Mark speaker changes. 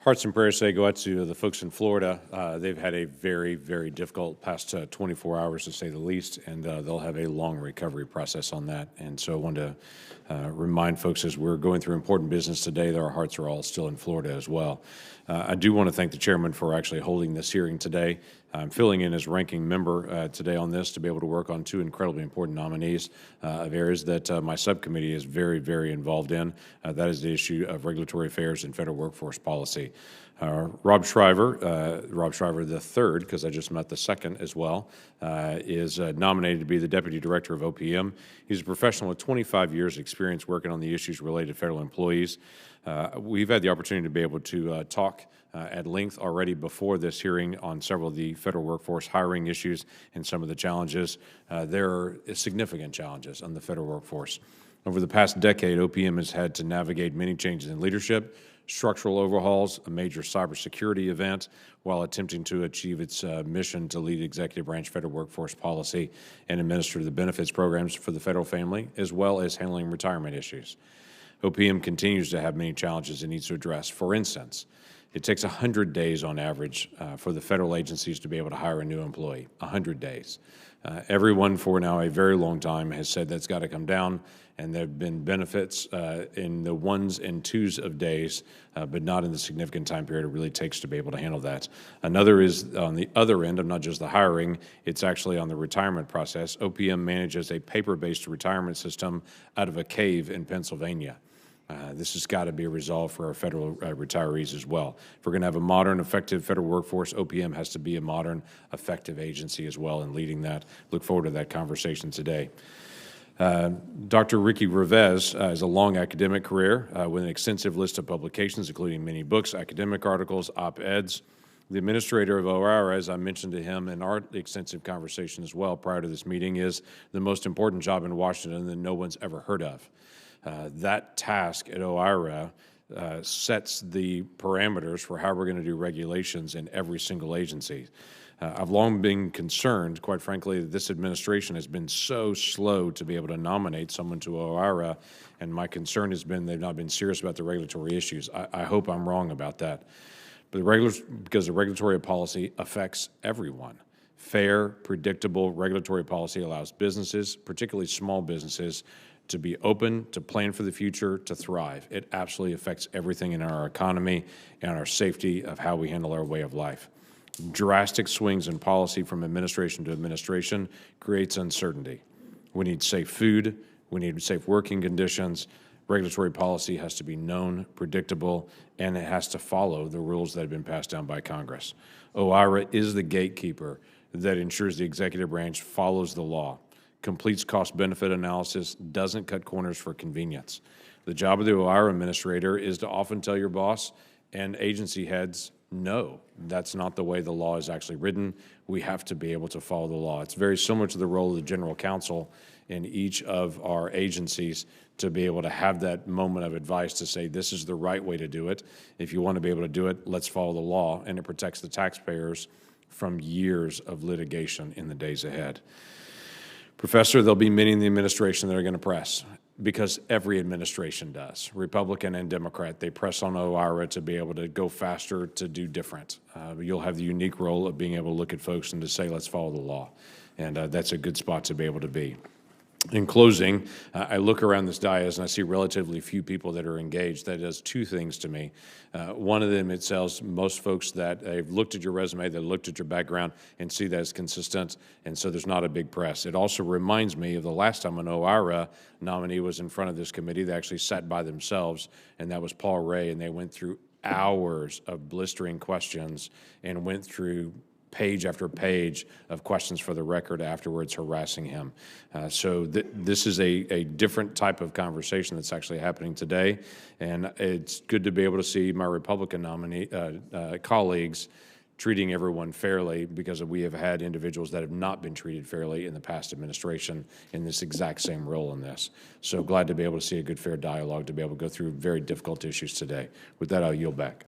Speaker 1: Hearts and prayers say go out to the folks in Florida. They've had a very, very difficult past 24 hours, to say the least, and they'll have a long recovery process on that. And so I wanted to remind folks, as we're going through important business today, that our hearts are all still in Florida as well. I do want to thank the chairman for actually holding this hearing today. I'm filling in as ranking member today on this to be able to work on two incredibly important nominees of areas that my subcommittee is very, very involved in. That is the issue of regulatory affairs and federal workforce policy. Rob Shriver the third, because I just met the second as well, is nominated to be the Deputy Director of OPM. He's a professional with 25 years' experience working on the issues related to federal employees. We've had the opportunity to be able to talk at length already before this hearing on several of the federal workforce hiring issues and some of the challenges. There are significant challenges on the federal workforce. Over the past decade, OPM has had to navigate many changes in leadership, structural overhauls, a major cybersecurity event, while attempting to achieve its mission to lead executive branch federal workforce policy and administer the benefits programs for the federal family, as well as handling retirement issues. OPM continues to have many challenges it needs to address. For instance, it takes 100 days on average for the federal agencies to be able to hire a new employee, 100 days. Everyone for now a very long time has said that's got to come down, and there have been benefits in the ones and twos of days, but not in the significant time period it really takes to be able to handle that. Another is on the other end of not just the hiring, it's actually on the retirement process. OPM manages a paper-based retirement system out of a cave in Pennsylvania. This has got to be resolved for our federal retirees as well. If we're going to have a modern, effective federal workforce, OPM has to be a modern, effective agency as well in leading that. Look forward to that conversation today. Dr. Ricky Revesz has a long academic career with an extensive list of publications, including many books, academic articles, op-eds. The administrator of OIRA, as I mentioned to him in our extensive conversation as well prior to this meeting, is the most important job in Washington that no one's ever heard of. That task at OIRA sets the parameters for how we're going to do regulations in every single agency. I've long been concerned, quite frankly, that this administration has been so slow to be able to nominate someone to OIRA, and my concern has been they've not been serious about the regulatory issues. I hope I'm wrong about that. But because the regulatory policy affects everyone. Fair, predictable regulatory policy allows businesses, particularly small businesses, to be open, to plan for the future, to thrive. It absolutely affects everything in our economy and our safety of how we handle our way of life. Drastic swings in policy from administration to administration creates uncertainty. We need safe food. We need safe working conditions. Regulatory policy has to be known, predictable, and it has to follow the rules that have been passed down by Congress. OIRA is the gatekeeper that ensures the executive branch follows the law, completes cost-benefit analysis, doesn't cut corners for convenience. The job of the OIRA administrator is to often tell your boss and agency heads, no, that's not the way the law is actually written. We have to be able to follow the law. It's very similar to the role of the general counsel in each of our agencies to be able to have that moment of advice to say, this is the right way to do it. If you want to be able to do it, let's follow the law, and it protects the taxpayers from years of litigation in the days ahead. Professor, there'll be many in the administration that are going to press, because every administration does, Republican and Democrat. They press on OIRA to be able to go faster, to do different. You'll have the unique role of being able to look at folks and to say, let's follow the law. And that's a good spot to be able to be. In closing, I look around this dais and I see relatively few people that are engaged. That does two things to me. One of them, it tells most folks that they've looked at your resume, they've looked at your background, and see that it's consistent, and so there's not a big press. It also reminds me of the last time an OIRA nominee was in front of this committee. They actually sat by themselves, and that was Paul Ray, and they went through hours of blistering questions and went through page after page of questions for the record afterwards, harassing him. So this is a different type of conversation that's actually happening today, and it's good to be able to see my Republican colleagues treating everyone fairly, because we have had individuals that have not been treated fairly in the past administration in this exact same role in this. So glad to be able to see a good, fair dialogue to be able to go through very difficult issues today. With that, I'll yield back.